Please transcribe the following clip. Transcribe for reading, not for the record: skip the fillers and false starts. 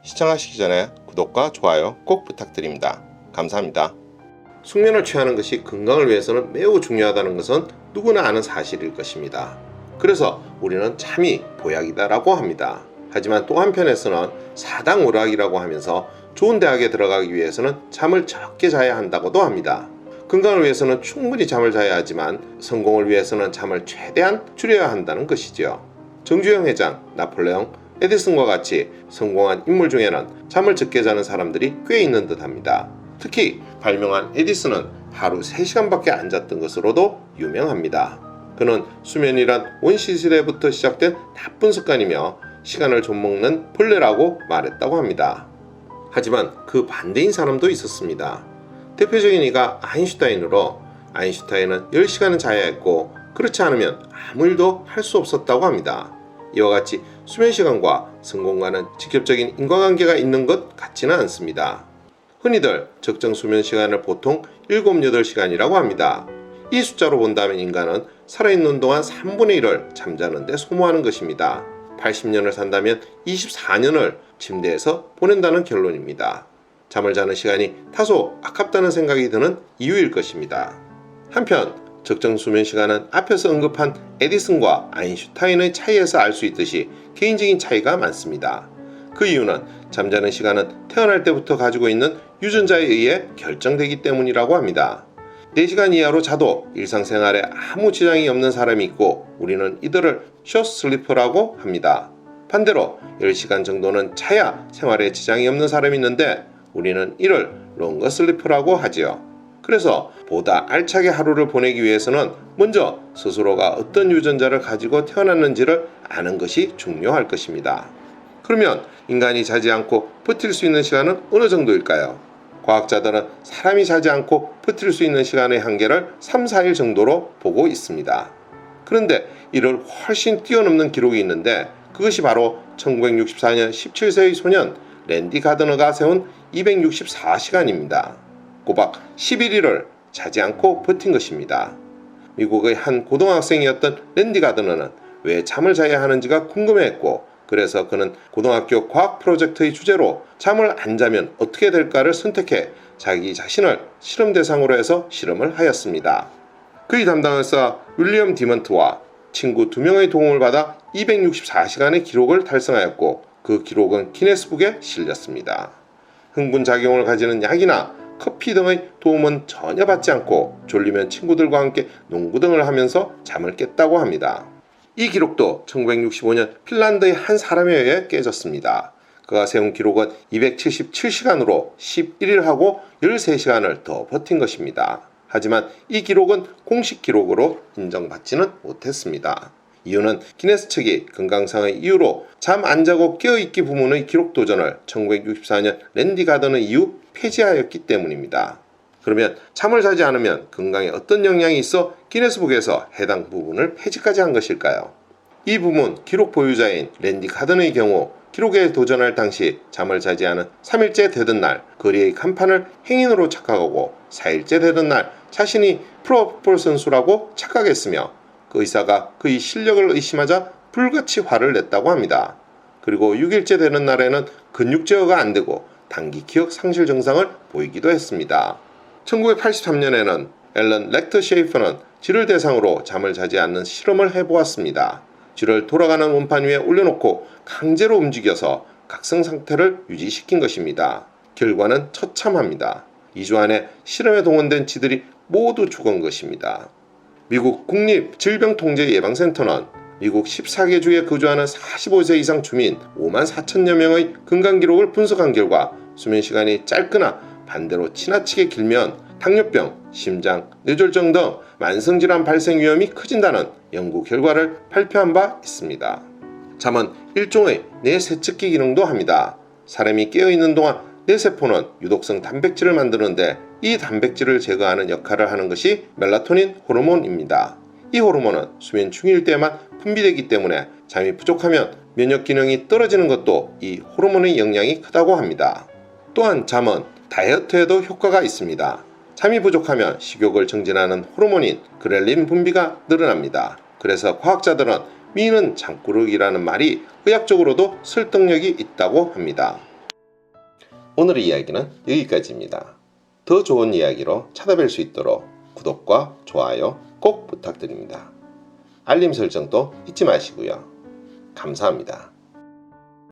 시청하시기 전에 구독과 좋아요 꼭 부탁드립니다. 감사합니다. 숙면을 취하는 것이 건강을 위해서는 매우 중요하다는 것은 누구나 아는 사실일 것입니다. 그래서 우리는 잠이 보약이다라고 합니다. 하지만 또 한편에서는 사당오락이라고 하면서 좋은 대학에 들어가기 위해서는 잠을 적게 자야 한다고도 합니다. 건강을 위해서는 충분히 잠을 자야 하지만 성공을 위해서는 잠을 최대한 줄여야 한다는 것이지요. 정주영 회장, 나폴레옹, 에디슨과 같이 성공한 인물 중에는 잠을 적게 자는 사람들이 꽤 있는 듯 합니다. 특히 발명한 에디슨은 하루 3시간밖에 안 잤던 것으로도 유명합니다. 그는 수면이란 원시시대부터 시작된 나쁜 습관이며 시간을 좀먹는 벌레라고 말했다고 합니다. 하지만 그 반대인 사람도 있었습니다. 대표적인 이가 아인슈타인으로 아인슈타인은 10시간은 자야 했고 그렇지 않으면 아무 일도 할 수 없었다고 합니다. 이와 같이 수면시간과 성공과는 직접적인 인과관계가 있는 것 같지는 않습니다. 흔히들 적정 수면시간을 보통 7, 8시간이라고 합니다. 이 숫자로 본다면 인간은 살아있는 동안 3분의 1을 잠자는 데 소모하는 것입니다. 80년을 산다면 24년을 침대에서 보낸다는 결론입니다. 잠을 자는 시간이 다소 아깝다는 생각이 드는 이유일 것입니다. 한편 적정 수면 시간은 앞에서 언급한 에디슨과 아인슈타인의 차이에서 알 수 있듯이 개인적인 차이가 많습니다. 그 이유는 잠자는 시간은 태어날 때부터 가지고 있는 유전자에 의해 결정되기 때문이라고 합니다. 4시간 이하로 자도 일상생활에 아무 지장이 없는 사람이 있고 우리는 이들을 숏 슬리퍼라고 합니다. 반대로 10시간 정도는 자야 생활에 지장이 없는 사람이 있는데 우리는 이를 롱거 슬리퍼라고 하지요. 그래서 보다 알차게 하루를 보내기 위해서는 먼저 스스로가 어떤 유전자를 가지고 태어났는지를 아는 것이 중요할 것입니다. 그러면 인간이 자지 않고 버틸 수 있는 시간은 어느 정도일까요? 과학자들은 사람이 자지 않고 버틸 수 있는 시간의 한계를 3, 4일 정도로 보고 있습니다. 그런데 이를 훨씬 뛰어넘는 기록이 있는데 그것이 바로 1964년 17세의 소년 랜디 가드너가 세운 264시간입니다. 꼬박 11일을 자지 않고 버틴 것입니다. 미국의 한 고등학생이었던 랜디 가드너는 왜 잠을 자야 하는지가 궁금해했고 그래서 그는 고등학교 과학 프로젝트의 주제로 잠을 안 자면 어떻게 될까를 선택해 자기 자신을 실험 대상으로 해서 실험을 하였습니다. 그의 담당 의사 윌리엄 디먼트와 친구 2명의 도움을 받아 264시간의 기록을 달성하였고 그 기록은 기네스북에 실렸습니다. 흥분작용을 가지는 약이나 커피 등의 도움은 전혀 받지 않고 졸리면 친구들과 함께 농구 등을 하면서 잠을 깼다고 합니다. 이 기록도 1965년 핀란드의 한 사람에 의해 깨졌습니다. 그가 세운 기록은 277시간으로 11일 하고 13시간을 더 버틴 것입니다. 하지만 이 기록은 공식 기록으로 인정받지는 못했습니다. 이유는 기네스 측이 건강상의 이유로 잠 안 자고 깨어있기 부문의 기록 도전을 1964년 랜디 가드너 이후 폐지하였기 때문입니다. 그러면 잠을 자지 않으면 건강에 어떤 영향이 있어 기네스북에서 해당 부분을 폐지까지 한 것일까요? 이 부문 기록 보유자인 랜디 가드너의 경우 기록에 도전할 당시 잠을 자지 않은 3일째 되던 날 거리의 간판을 행인으로 착각하고 4일째 되던 날 자신이 프로풋볼 선수라고 착각했으며 그 의사가 그의 실력을 의심하자 불같이 화를 냈다고 합니다. 그리고 6일째 되는 날에는 근육 제어가 안 되고 단기 기억 상실 증상을 보이기도 했습니다. 1983년에는 앨런 렉터 셰이퍼는 쥐를 대상으로 잠을 자지 않는 실험을 해보았습니다. 쥐를 돌아가는 원판 위에 올려놓고 강제로 움직여서 각성 상태를 유지시킨 것입니다. 결과는 처참합니다. 2주 안에 실험에 동원된 쥐들이 모두 죽은 것입니다. 미국 국립질병통제예방센터는 미국 14개 주에 거주하는 45세 이상 주민 5만 4천여 명의 건강 기록을 분석한 결과 수면 시간이 짧거나 반대로 지나치게 길면 당뇨병, 심장, 뇌졸중 등 만성질환 발생 위험이 커진다는 연구 결과를 발표한 바 있습니다. 잠은 일종의 뇌세척기 기능도 합니다. 사람이 깨어있는 동안 뇌세포는 유독성 단백질을 만드는데 이 단백질을 제거하는 역할을 하는 것이 멜라토닌 호르몬입니다. 이 호르몬은 수면 중일 때만 분비되기 때문에 잠이 부족하면 면역 기능이 떨어지는 것도 이 호르몬의 영향이 크다고 합니다. 또한 잠은 다이어트에도 효과가 있습니다. 잠이 부족하면 식욕을 정진하는 호르몬인 그렐린 분비가 늘어납니다. 그래서 과학자들은 미는 잠꾸러기라는 말이 의학적으로도 설득력이 있다고 합니다. 오늘의 이야기는 여기까지입니다. 더 좋은 이야기로 찾아뵐 수 있도록 구독과 좋아요 꼭 부탁드립니다. 알림 설정도 잊지 마시고요. 감사합니다.